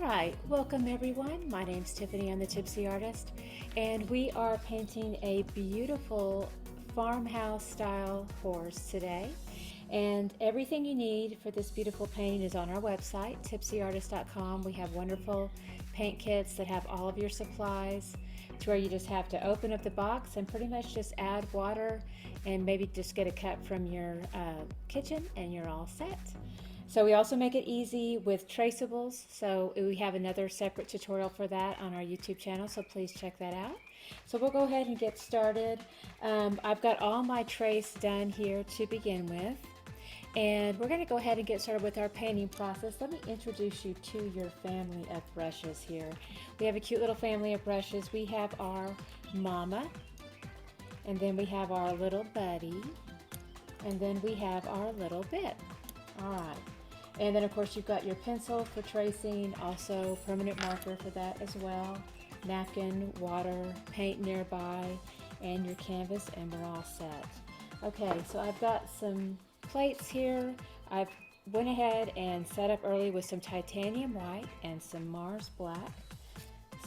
Alright, welcome everyone. My name's Tiffany, I'm the Tipsy Artist, and we are painting a beautiful farmhouse style horse today. And everything you need for this beautiful painting is on our website, tipsyartist.com. We have wonderful paint kits that have all of your supplies to where you just have to open up the box and pretty much just add water and maybe just get a cup from your kitchen and you're all set. So we also make it easy with traceables, so we have another separate tutorial for that on our YouTube channel, so please check that out. So we'll go ahead and get started. I've got all my trace done here to begin with, and we're going to go ahead and get started with our painting process. Let me introduce you to your family of brushes here. We have a cute little family of brushes. We have our mama, and then we have our little buddy, and then we have our little bit. All right. And then of course you've got your pencil for tracing, also permanent marker for that as well, napkin, water, paint nearby, and your canvas, and we're all set. Okay, so I've got some plates here. I've went ahead and set up early with some titanium white and some Mars black.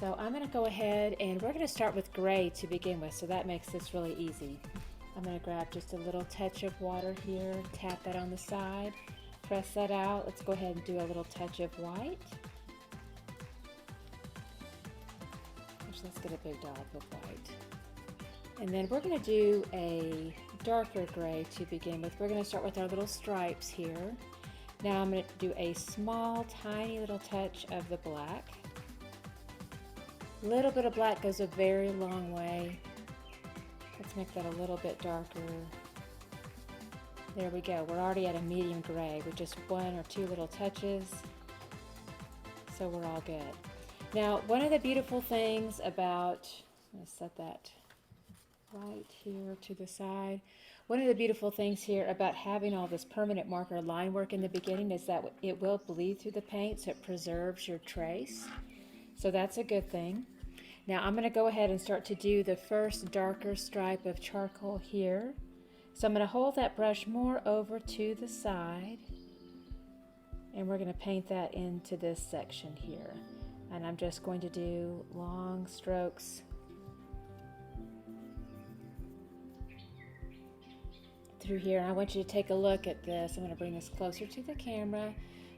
So I'm gonna go ahead and we're gonna start with gray to begin with, so that makes this really easy. I'm gonna grab just a little touch of water here, tap that on the side, press that out. Let's go ahead and do a little touch of white. Actually, let's get a big dollop of white. And then we're going to do a darker gray to begin with. We're going to start with our little stripes here. Now I'm going to do a small, tiny little touch of the black. A little bit of black goes a very long way. Let's make that a little bit darker. There we go. We're already at a medium gray with just one or two little touches. So we're all good. Now, one of the beautiful things about, I'm going to set that right here to the side. One of the beautiful things here about having all this permanent marker line work in the beginning is that it will bleed through the paint, so it preserves your trace. So that's a good thing. Now I'm going to go ahead and start to do the first darker stripe of charcoal here. So I'm going to hold that brush more over to the side, and we're going to paint that into this section here. And I'm just going to do long strokes through here. And I want you to take a look at this. I'm going to bring this closer to the camera,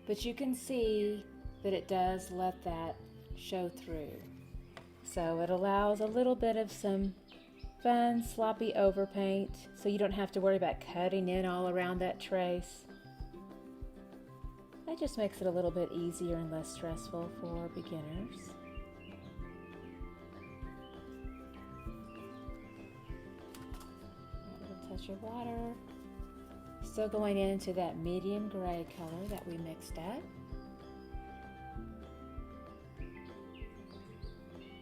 but you can see that it does let that show through. So it allows a little bit of some fun sloppy overpaint, so you don't have to worry about cutting in all around that trace. That just makes it a little bit easier and less stressful for beginners. A little touch of water. Still going into that medium gray color that we mixed up.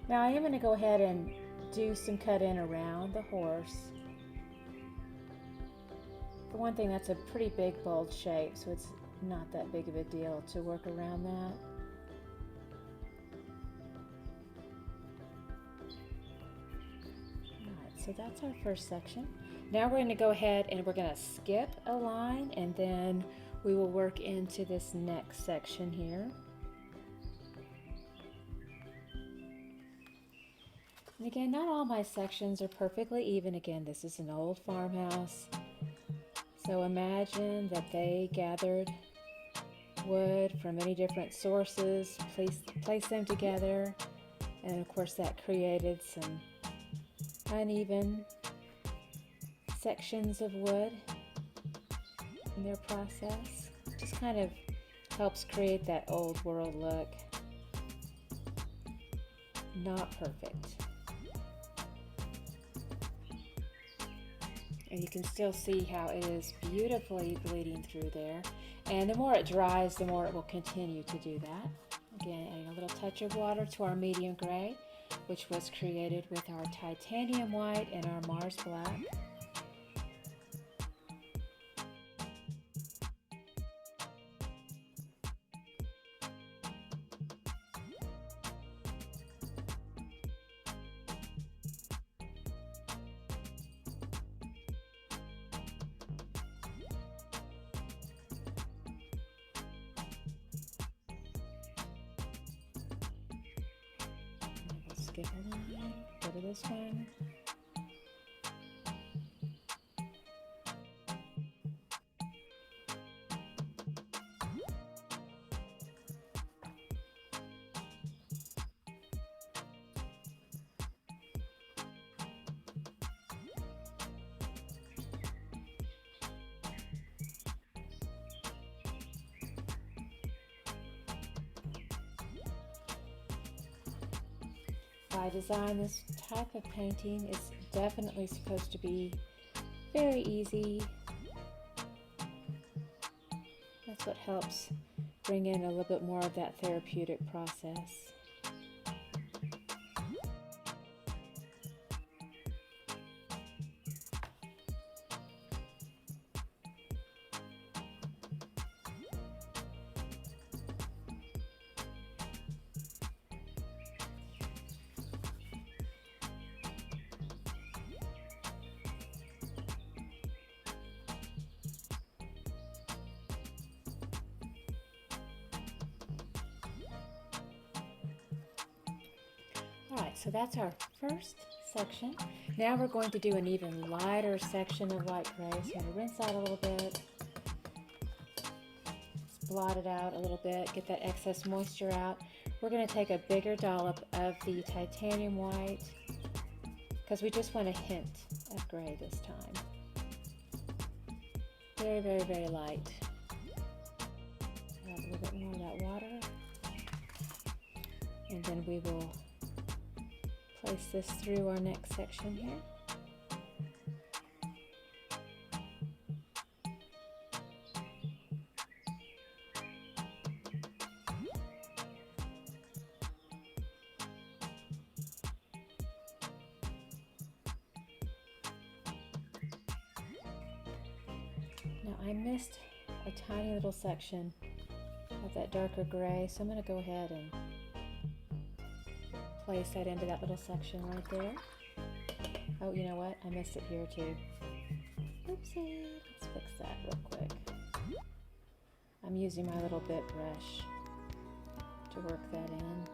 Now I am going to go ahead and do some cut in around the horse. For one thing, that's a pretty big bold shape, so it's not that big of a deal to work around that. Alright, so that's our first section. Now we're going to go ahead and we're going to skip a line, and then we will work into this next section here. And again, not all my sections are perfectly even. Again, this is an old farmhouse. So imagine that they gathered wood from many different sources, place them together, and of course that created some uneven sections of wood in their process. Just kind of helps create that old world look. Not perfect. And you can still see how it is beautifully bleeding through there. And the more it dries, the more it will continue to do that. Again, adding a little touch of water to our medium gray, which was created with our titanium white and our Mars black. skip a line, go to this one. By design, this type of painting is definitely supposed to be very easy. That's what helps bring in a little bit more of that therapeutic process. Alright, so that's our first section. Now we're going to do an even lighter section of light gray. So I'm going to rinse out a little bit. Just blot it out a little bit, get that excess moisture out. We're going to take a bigger dollop of the titanium white because we just want a hint of gray this time. Very, very, very light. Add a little bit more of that water. And then we will place this through our next section here. Now I missed a tiny little section of that darker gray, so I'm going to go ahead and place that into that little section right there. Oh, you know what? I missed it here too. Oopsie. Let's fix that real quick. I'm using my little bit brush to work that in.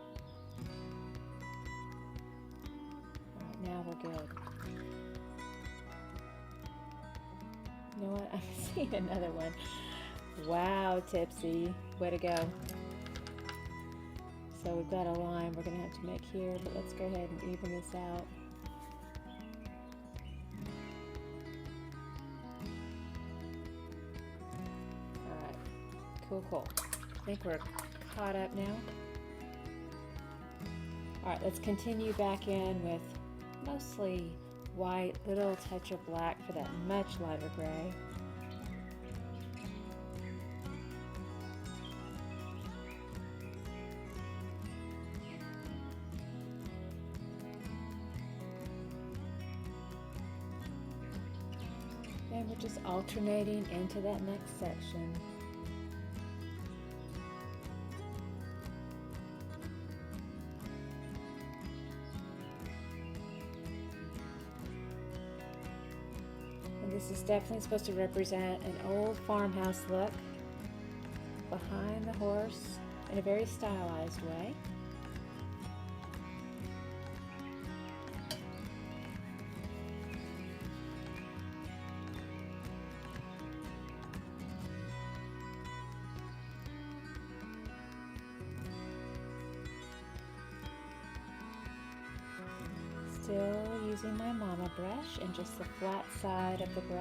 Alright, now we're good. You know what? I'm seeing another one. Wow, Tipsy. Way to go. So we've got a line we're going to have to make here, but let's go ahead and even this out. Alright, cool, cool. I think we're caught up now. Alright, let's continue back in with mostly white, little touch of black for that much lighter gray. And we're just alternating into that next section. And this is definitely supposed to represent an old farmhouse look behind the horse in a very stylized way. Still using my mama brush and just the flat side of the brush.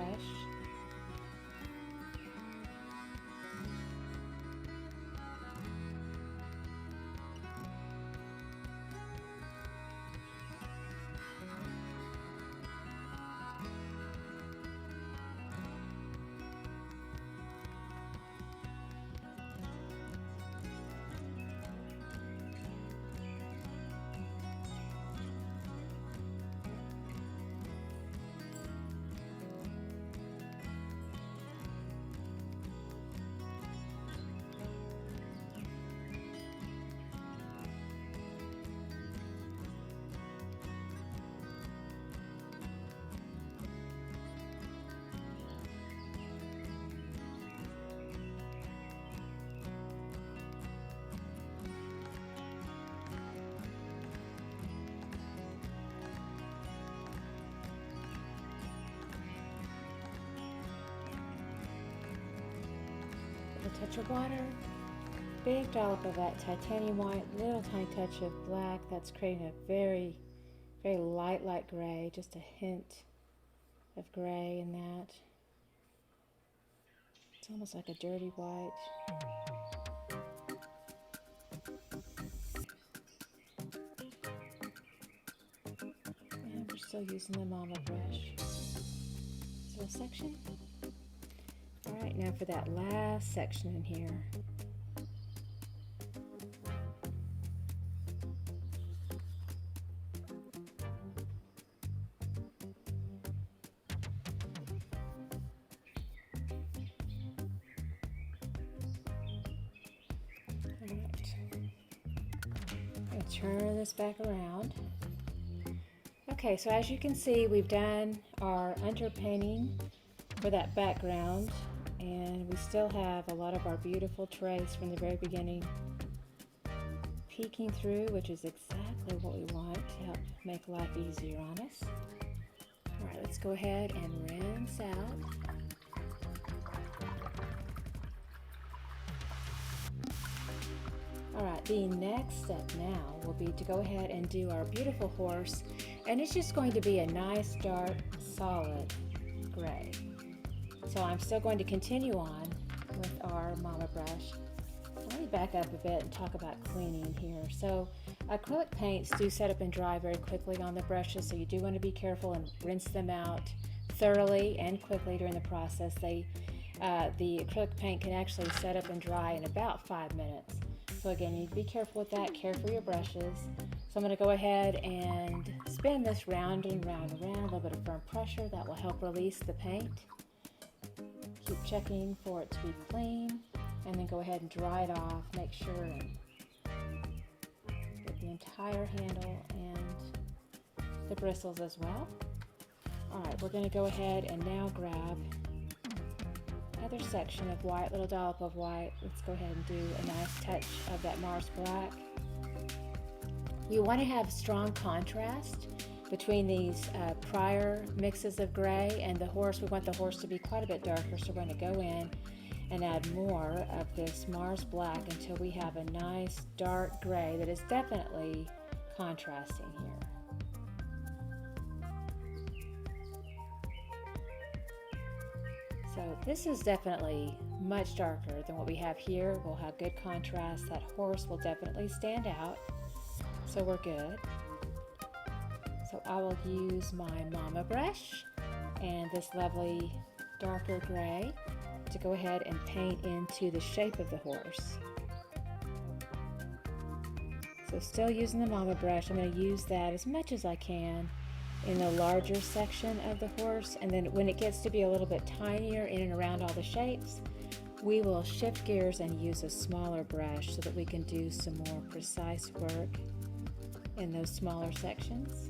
touch of water, big dollop of that titanium white, little tiny touch of black. That's creating a very, very light gray, just a hint of gray in that. It's almost like a dirty white. And we're still using the Mama brush. This little section. Alright, now for that last section in here. Turn this back around. Okay, so as you can see, we've done our underpainting for that background, and we still have a lot of our beautiful trace from the very beginning peeking through, which is exactly what we want to help make life easier on us. All right, let's go ahead and rinse out. Alright, the next step now will be to go ahead and do our beautiful horse, and it's just going to be a nice dark solid gray. So I'm still going to continue on with our Mama brush. Let me back up a bit and talk about cleaning here. So acrylic paints do set up and dry very quickly on the brushes, so you do want to be careful and rinse them out thoroughly and quickly during the process. The acrylic paint can actually set up and dry in about 5 minutes. So again, you need to be careful with that, care for your brushes. So I'm going to go ahead and spin this round and round and round, a little bit of firm pressure. That will help release the paint. Keep checking for it to be clean, and then go ahead and dry it off. Make sure and get the entire handle and the bristles as well. Alright, we're going to go ahead and now grab another section of white, little dollop of white. Let's go ahead and do a nice touch of that Mars black. You want to have strong contrast between these prior mixes of gray and the horse. We want the horse to be quite a bit darker, so we're going to go in and add more of this Mars black until we have a nice dark gray that is definitely contrasting here. So this is definitely much darker than what we have here. We'll have good contrast. That horse will definitely stand out, so we're good. So I will use my Mama brush and this lovely darker gray to go ahead and paint into the shape of the horse. So still using the Mama brush, I'm going to use that as much as I can in the larger section of the horse, and then when it gets to be a little bit tinier in and around all the shapes, we will shift gears and use a smaller brush so that we can do some more precise work in those smaller sections.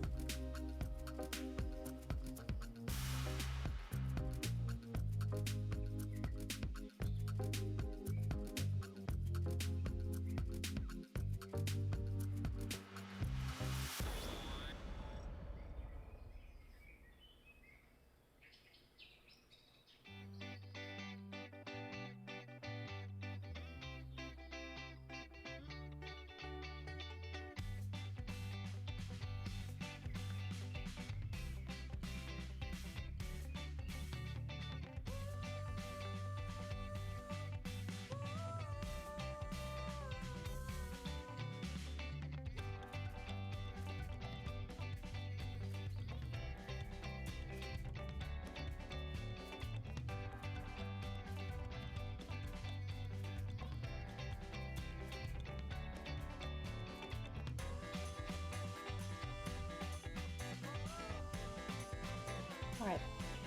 Alright,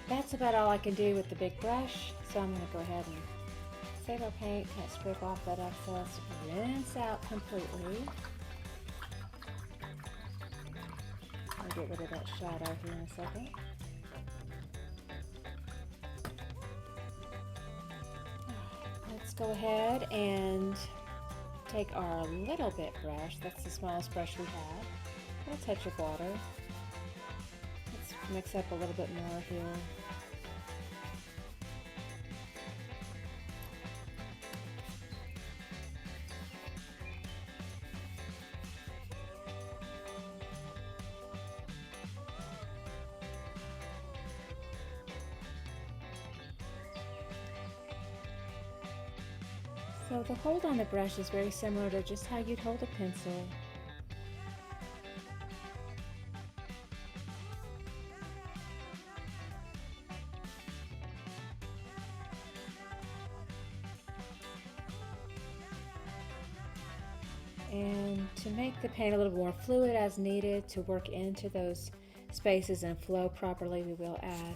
that's about all I can do with the big brush, so I'm going to go ahead and save our paint, kind of scrape off that excess, rinse out completely. I'll get rid of that shadow here in a second. Let's go ahead and take our little bit brush, that's the smallest brush we have, a touch of water. Mix up a little bit more here. So the hold on the brush is very similar to just how you'd hold a pencil. And to make the paint a little more fluid as needed to work into those spaces and flow properly, we will add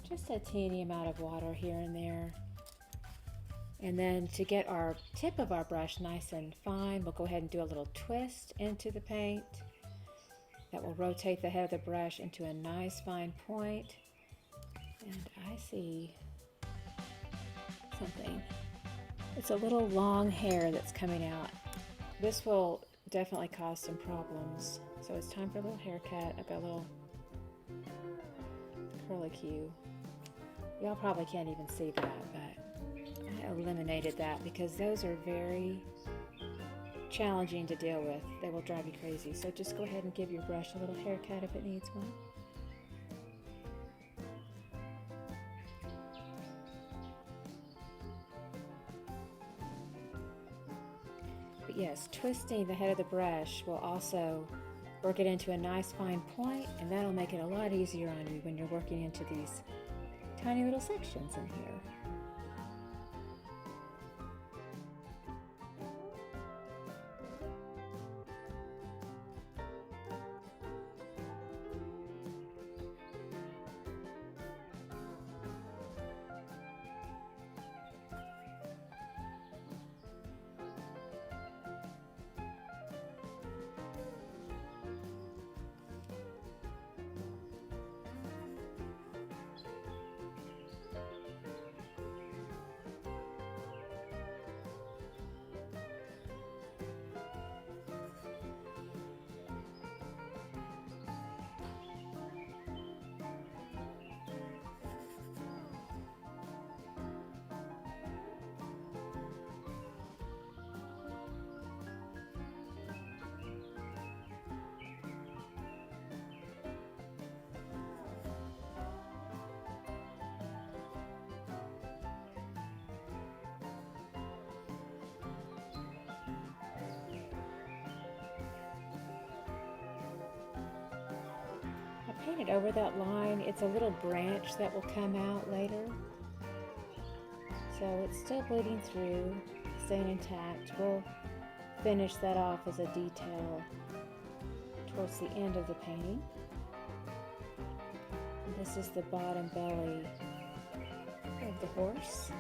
just a teeny amount of water here and there. And then to get our tip of our brush nice and fine, we'll go ahead and do a little twist into the paint. That will rotate the head of the brush into a nice fine point. And I see something. It's a little long hair that's coming out. This will definitely cause some problems. So it's time for a little haircut. I've got a little curly Q. Y'all probably can't even see that, but I eliminated that because those are very challenging to deal with. They will drive you crazy. So just go ahead and give your brush a little haircut if it needs one. But yes, twisting the head of the brush will also work it into a nice fine point, and that'll make it a lot easier on you when you're working into these tiny little sections in here. Painted over that line. It's a little branch that will come out later. So it's still bleeding through, staying intact. We'll finish that off as a detail towards the end of the painting. And this is the bottom belly of the horse.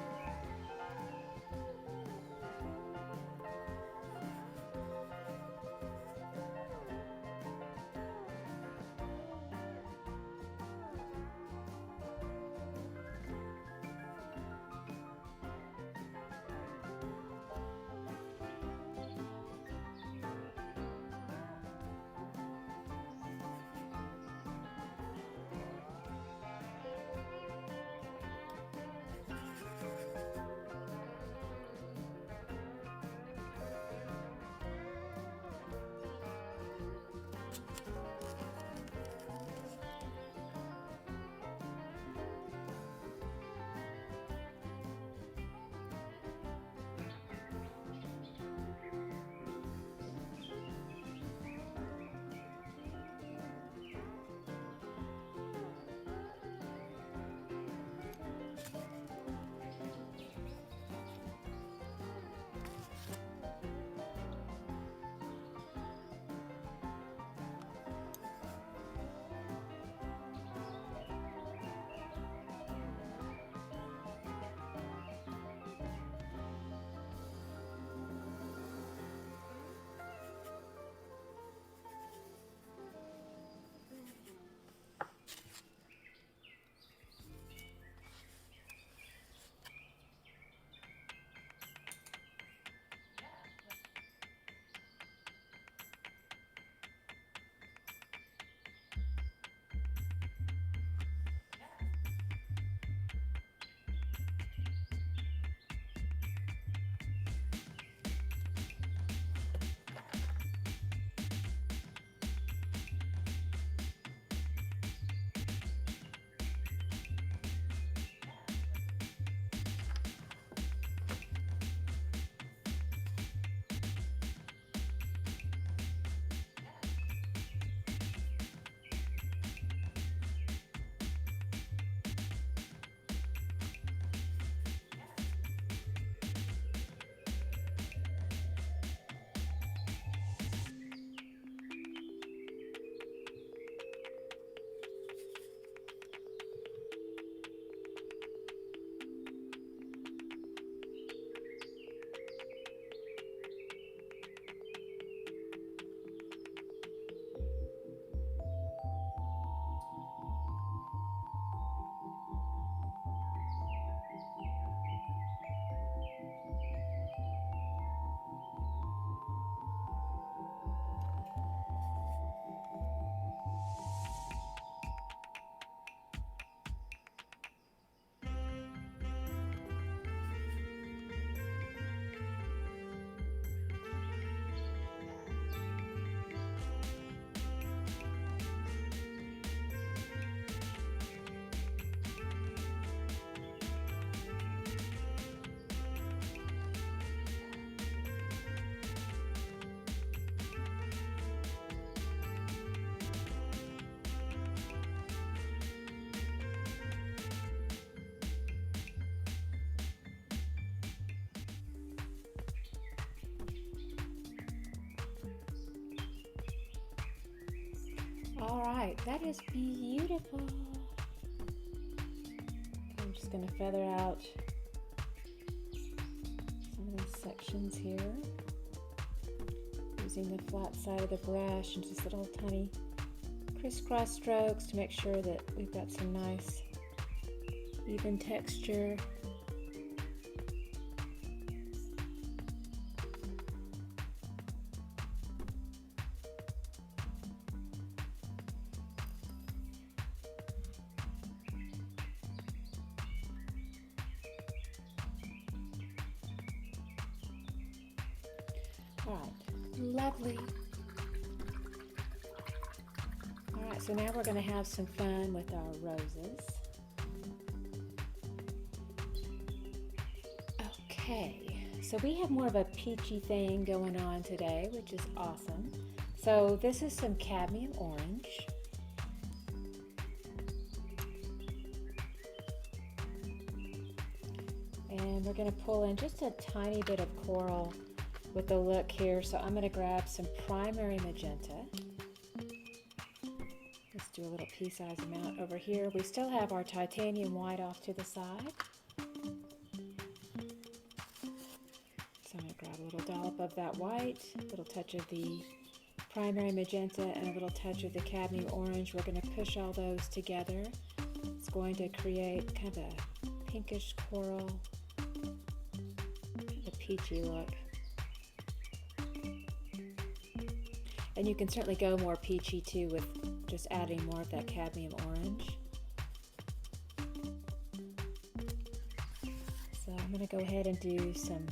All right, that is beautiful. I'm just going to feather out some of these sections here, using the flat side of the brush and just little tiny crisscross strokes to make sure that we've got some nice even texture. All right, lovely. All right, so now we're going to have some fun with our roses. Okay, so we have more of a peachy thing going on today, which is awesome. So this is some Cadmium Orange. And we're going to pull in just a tiny bit of coral with the look here. So I'm going to grab some primary magenta. Let's do a little pea size amount over here. We still have our titanium white off to the side. So I'm going to grab a little dollop of that white, a little touch of the primary magenta, and a little touch of the cadmium orange. We're going to push all those together. It's going to create kind of a pinkish coral, a peachy look. And you can certainly go more peachy too with just adding more of that cadmium orange. So I'm going to go ahead and do some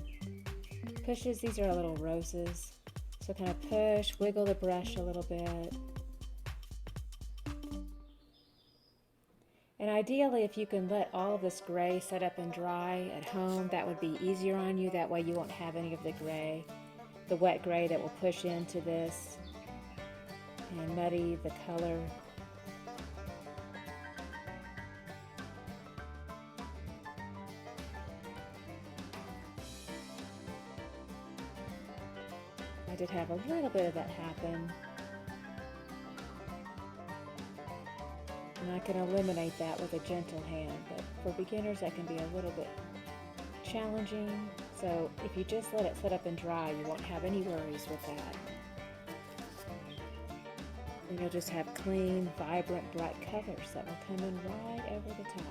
pushes. These are our little roses. So kind of push, wiggle the brush a little bit. And ideally, if you can let all of this gray set up and dry at home, that would be easier on you. That way you won't have any of the gray, the wet gray that will push into this and muddy the color. I did have a little bit of that happen, and I can eliminate that with a gentle hand, but for beginners that can be a little bit challenging. So if you just let it set up and dry, you won't have any worries with that. And you'll just have clean, vibrant, bright colors that will come in right over the top.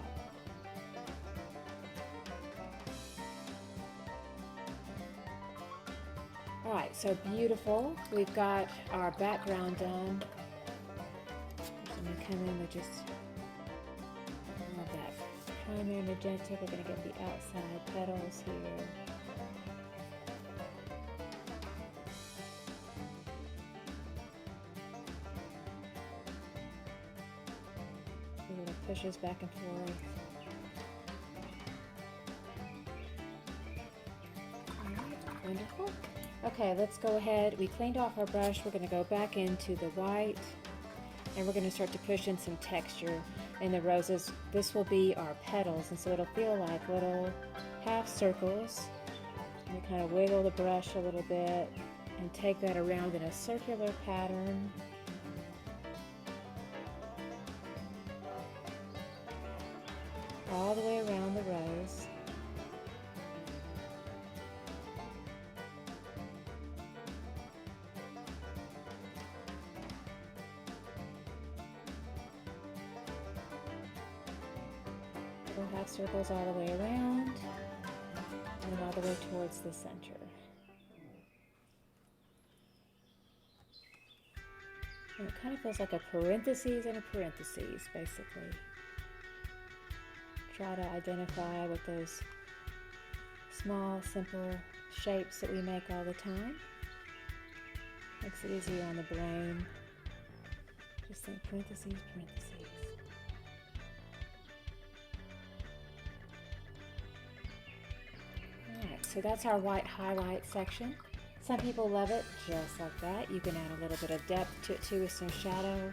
All right, so beautiful. We've got our background done. I'm going to come in with just all of that primary magenta. We're going to get the outside petals here. Little pushes back and forth. All right, wonderful. Okay, let's go ahead. We cleaned off our brush. We're going to go back into the white, and we're going to start to push in some texture in the roses. This will be our petals, and so it'll feel like little half circles. And we kind of wiggle the brush a little bit and take that around in a circular pattern. All the way around the rose. Little half circles all the way around and all the way towards the center. And it kind of feels like a parentheses and a parentheses, basically. Try to identify with those small, simple shapes that we make all the time. Makes it easier on the brain. Just think parentheses, parentheses. Alright, so that's our white highlight section. Some people love it just like that. You can add a little bit of depth to it too with some shadow.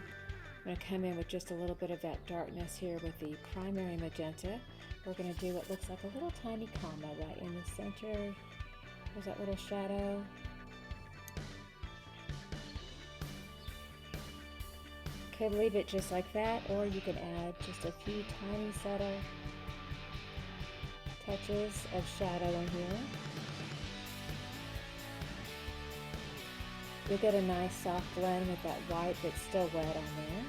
I'm going to come in with just a little bit of that darkness here with the primary magenta. We're going to do what looks like a little tiny comma right in the center. There's that little shadow. could leave it just like that, or you can add just a few tiny subtle touches of shadow in here. You'll get a nice soft blend with that white that's still wet on there.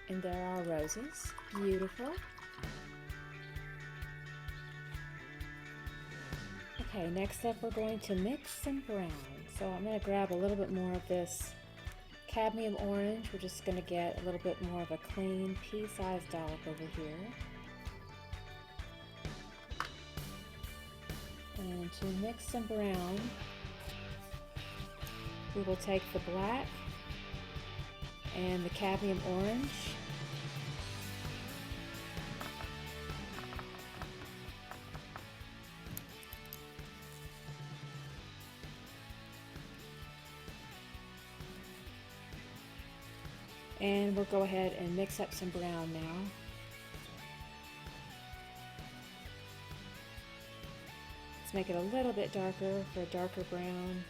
And there are roses. Beautiful. Okay, next up we're going to mix some brown. So I'm going to grab a little bit more of this Cadmium Orange. We're just going to get a little bit more of a clean pea size dollop over here. And to mix some brown, we will take the black and the Cadmium Orange. And we'll go ahead and mix up some brown now. Let's make it a little bit darker for a darker brown.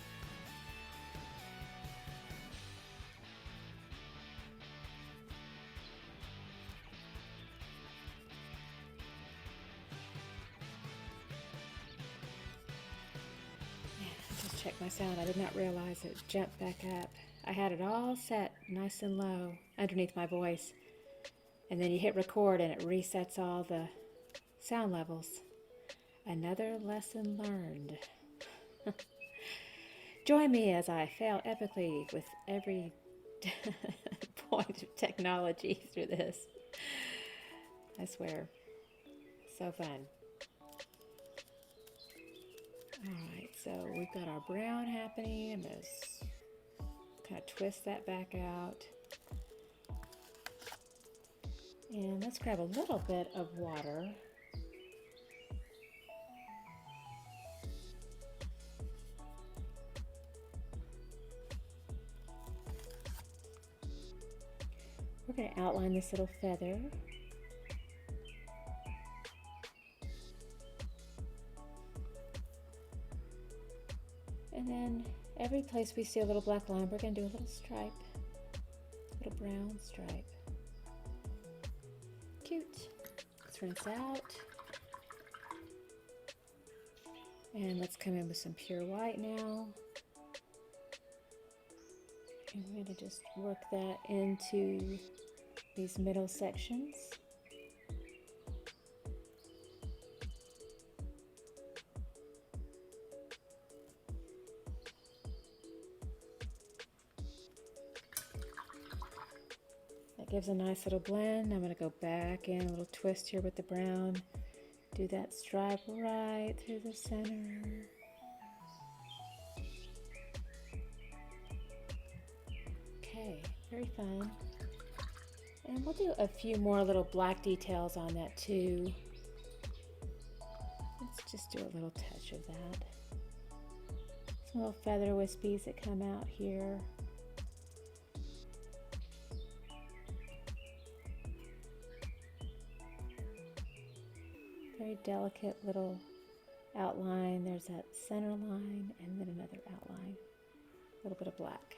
Just check my sound. I did not realize it jumped back up. I had it all set nice and low underneath my voice. And then you hit record and it resets all the sound levels. Another lesson learned. Join me as I fail epically with every point of technology through this. I swear. So fun. Alright, so we've got our brown happening. I'm going to kind of twist that back out. And let's grab a little bit of water. We're going to outline this little feather. And then every place we see a little black line, we're going to do a little stripe, a little brown stripe. Cute. Let's rinse out. And let's come in with some pure white now. And we're going to just work that into these middle sections. That gives a nice little blend. I'm going to go back in a little twist here with the brown. Do that stripe right through the center. Okay, very fun. And we'll do a few more little black details on that too. Let's just do a little touch of that. Some little feather wispies that come out here. Very delicate little outline. There's that center line and then another outline. A little bit of black.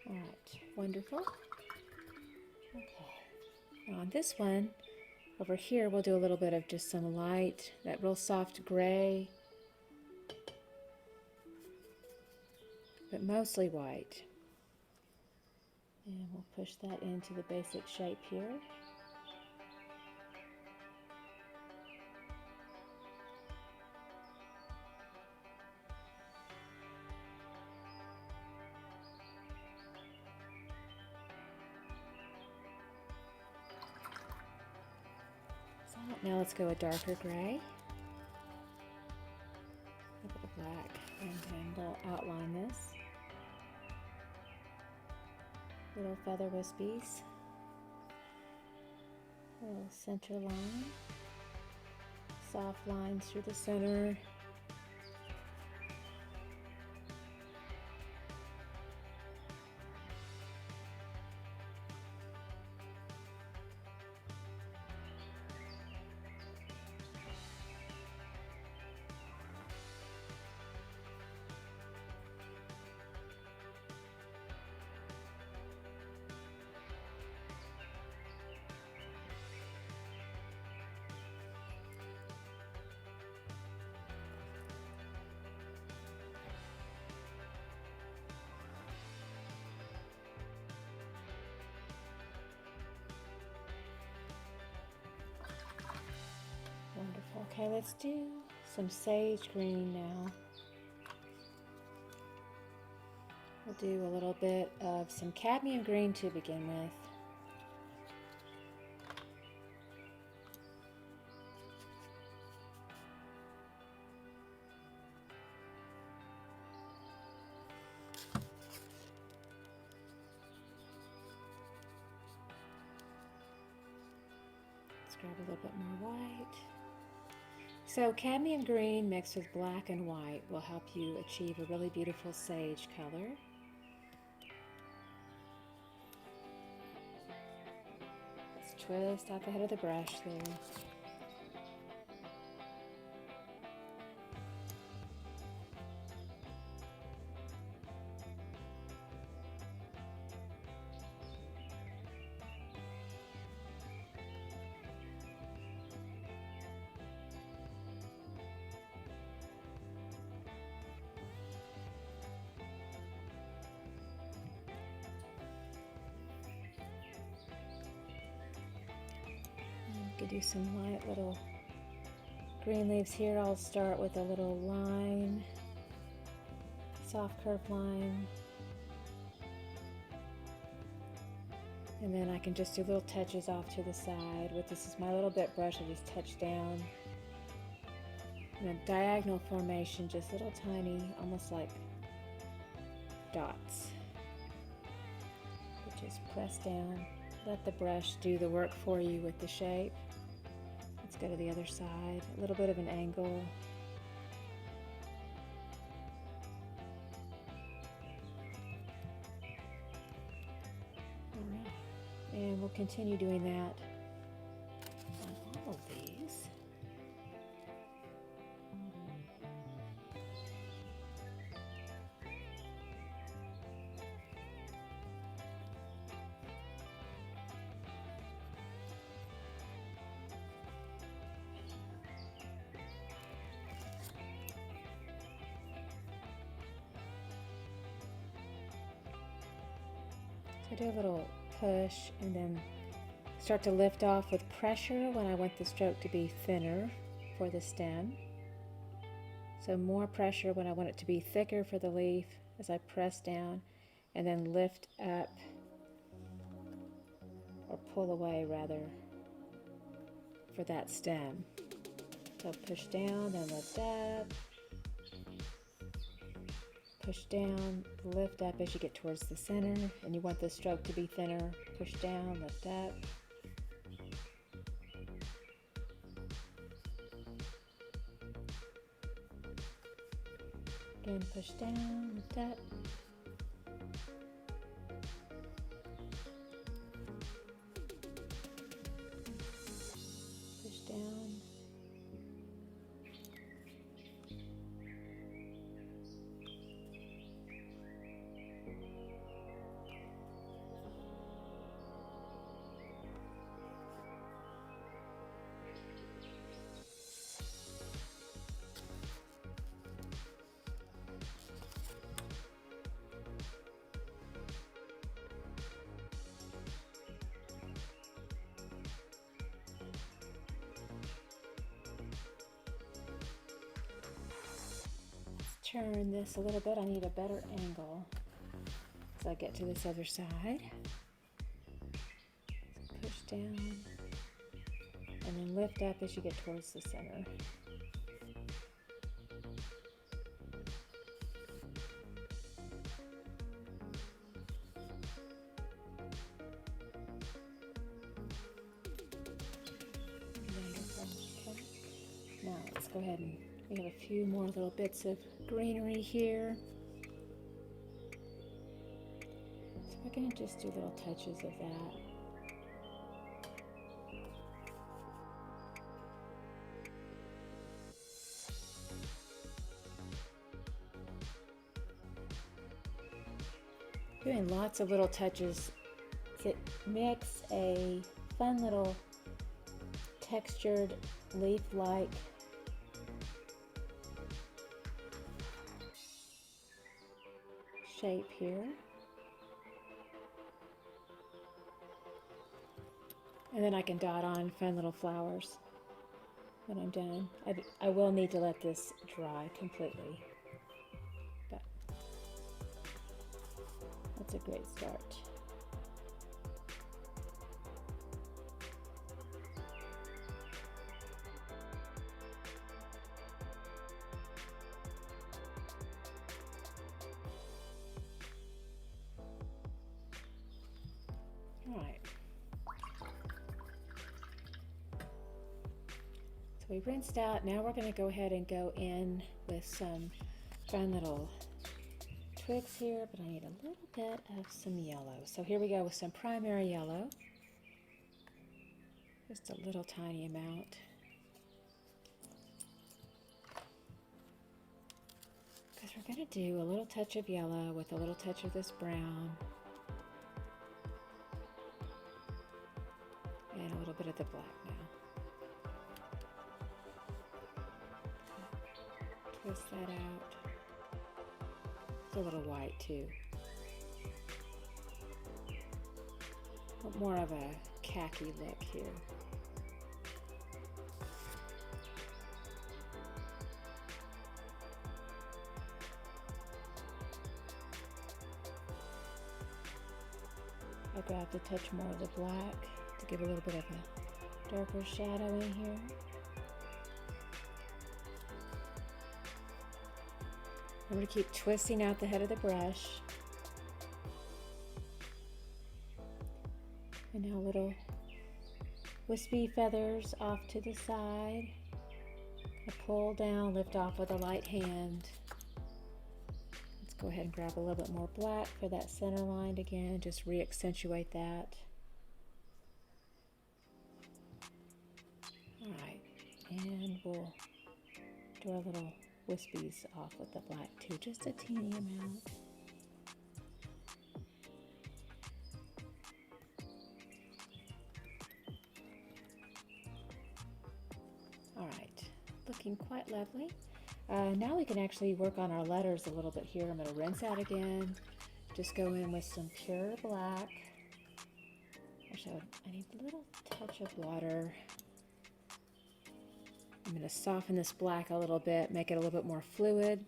All right, wonderful. Okay, now on this one, over here, we'll do a little bit of just some light, that real soft gray, but mostly white. And we'll push that into the basic shape here. Now let's go a darker gray, a bit of black, and then we'll outline this. Little feather wispies, little center line, soft lines through the center. Okay, let's do some sage green now. We'll do a little bit of some cadmium green to begin with. Let's grab a little bit more white. So cadmium green mixed with black and white will help you achieve a really beautiful sage color. Let's twist out the head of the brush there. Could do some light little green leaves here. I'll start with a little line, soft curved line, and then I can just do little touches off to the side. With this is my little bit brush, I just touch down in a diagonal formation, just little tiny, almost like dots. You just press down, let the brush do the work for you with the shape. Let's go to the other side, a little bit of an angle. All right, and we'll continue doing that on all of these. So do a little push and then start to lift off with pressure when I want the stroke to be thinner for the stem. So more pressure when I want it to be thicker for the leaf as I press down, and then lift up, or pull away rather, for that stem. So push down, then lift up. Push down, lift up as you get towards the center, and you want the stroke to be thinner. Push down, lift up. Again, push down, lift up. Push down. Turn this a little bit. I need a better angle as I get to this other side. Push down and then lift up as you get towards the center. Wonderful. Okay. Now let's go ahead and we have a few more little bits of greenery here. So we're going to just do little touches of that. Doing lots of little touches that makes a fun little textured leaf-like shape here. And then I can dot on fun little flowers. when I'm done. I will need to let this dry completely, but that's a great start. All right. So we rinsed out. Now we're going to go ahead and go in with some fun little twigs here, but I need a little bit of some yellow. So here we go with some primary yellow. Just a little tiny amount. Because we're going to do a little touch of yellow with a little touch of this brown. And a little bit of the black now. Twist that out. It's a little white too. But more of a khaki look here. I grabbed a touch more of the black to give a little bit of a darker shadow in here. I'm going to keep twisting out the head of the brush. And now little wispy feathers off to the side. I pull down, lift off with a light hand. Let's go ahead and grab a little bit more black for that center line again, just re-accentuate that. All right, and we'll do our little wispies off with the black too, just a teeny amount. All right, looking quite lovely. Now we can actually work on our letters a little bit here. I'm going to rinse out again. Just go in with some pure black. Actually, I need a little touch of water. I'm going to soften this black a little bit, make it a little bit more fluid.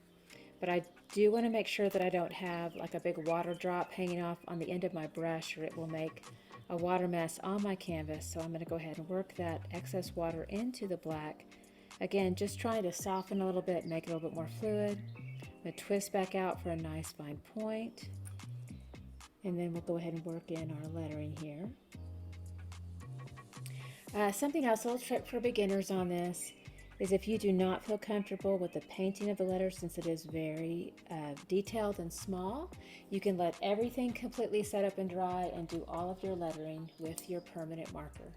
But I do want to make sure that I don't have like a big water drop hanging off on the end of my brush, or it will make a water mess on my canvas. So I'm going to go ahead and work that excess water into the black. Again, just trying to soften a little bit, make it a little bit more fluid. I'm going to twist back out for a nice fine point. And then we'll go ahead and work in our lettering here. Something else, a little trick for beginners on this, is if you do not feel comfortable with the painting of the letters, since it is very detailed and small, you can let everything completely set up and dry and do all of your lettering with your permanent marker.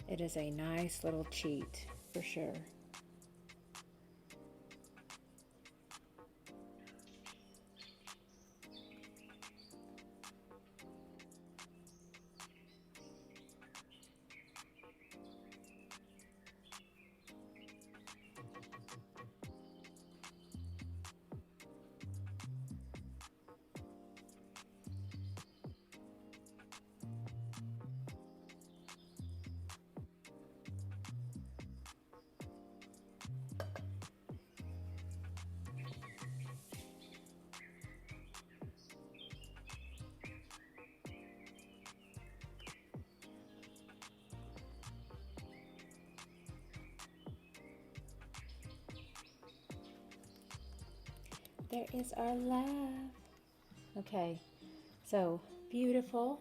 It is a nice little cheat for sure. There is our love. Okay, so beautiful.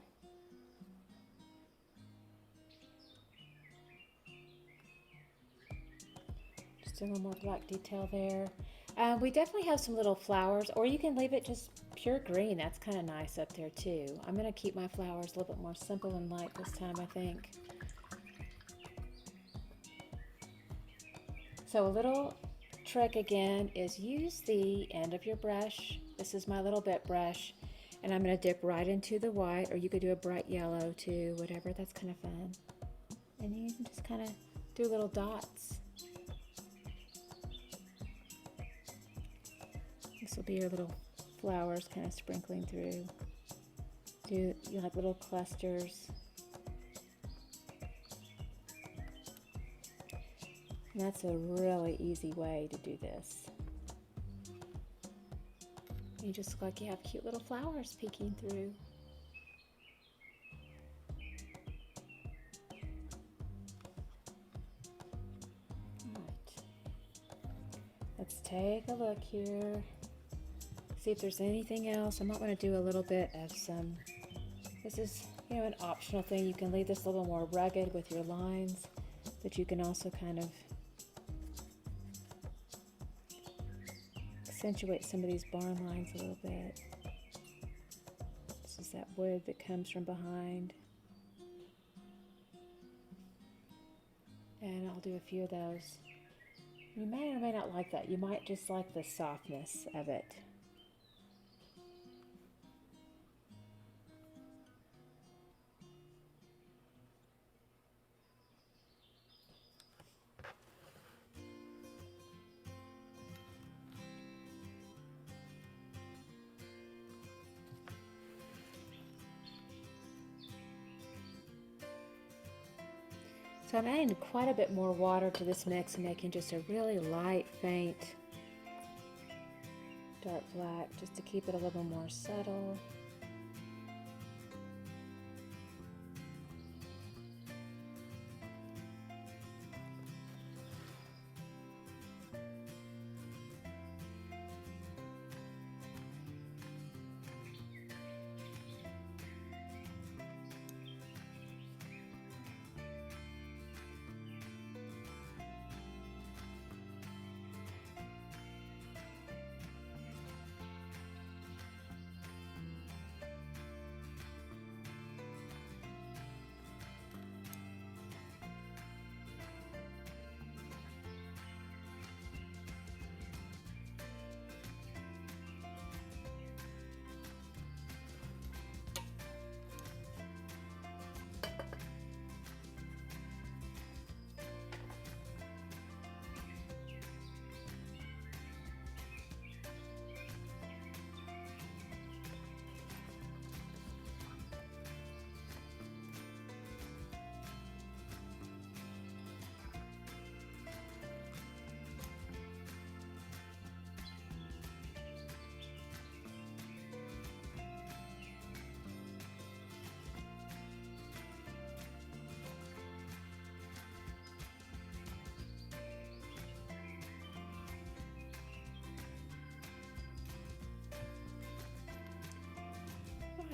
Just a little more black detail there. We definitely have some little flowers, or you can leave it just pure green. That's kind of nice up there too. I'm going to keep my flowers a little bit more simple and light this time, I think. So a little trick again is use the end of your brush. This is my little bit brush, and I'm going to dip right into the white, or you could do a bright yellow too, whatever. That's kind of fun. And you can just kind of do little dots. This will be your little flowers kind of sprinkling through. You'll have little clusters. And that's a really easy way to do this. You just look like you have cute little flowers peeking through. Let's take a look here, see if there's anything else. I might want to do a little bit of some, this is, you know, an optional thing. You can leave this a little more rugged with your lines, but you can also kind of accentuate some of these barn lines a little bit. This is that wood that comes from behind. And I'll do a few of those. You may or may not like that. You might just like the softness of it. So I'm adding quite a bit more water to this mix and making just a really light, faint, dark black, just to keep it a little more subtle.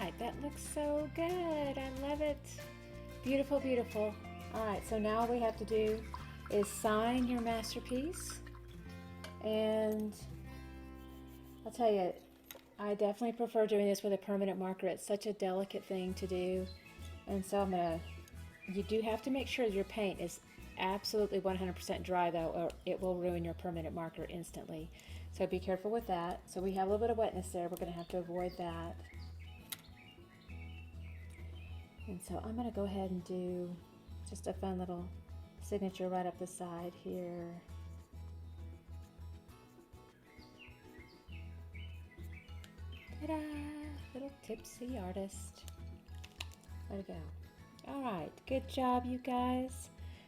Alright, that looks so good. I love it. Beautiful, beautiful. Alright, so now all we have to do is sign your masterpiece. And I'll tell you, I definitely prefer doing this with a permanent marker. It's such a delicate thing to do. And so you do have to make sure your paint is absolutely 100% dry though, or it will ruin your permanent marker instantly. So be careful with that. So we have a little bit of wetness there. We're going to have to avoid that. And so I'm going to go ahead and do just a fun little signature right up the side here. Ta-da! Little Tipsy Artist. Way to go. Alright, good job you guys.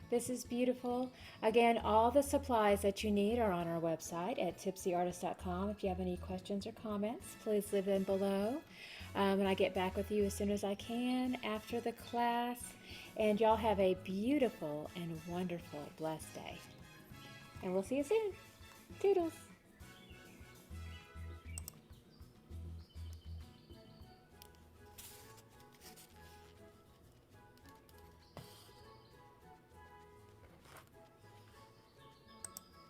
This is beautiful. Again, all the supplies that you need are on our website at tipsyartist.com. If you have any questions or comments, please leave them below. And I get back with you as soon as I can after the class. And y'all have a beautiful and wonderful, blessed day. And we'll see you soon. Toodles.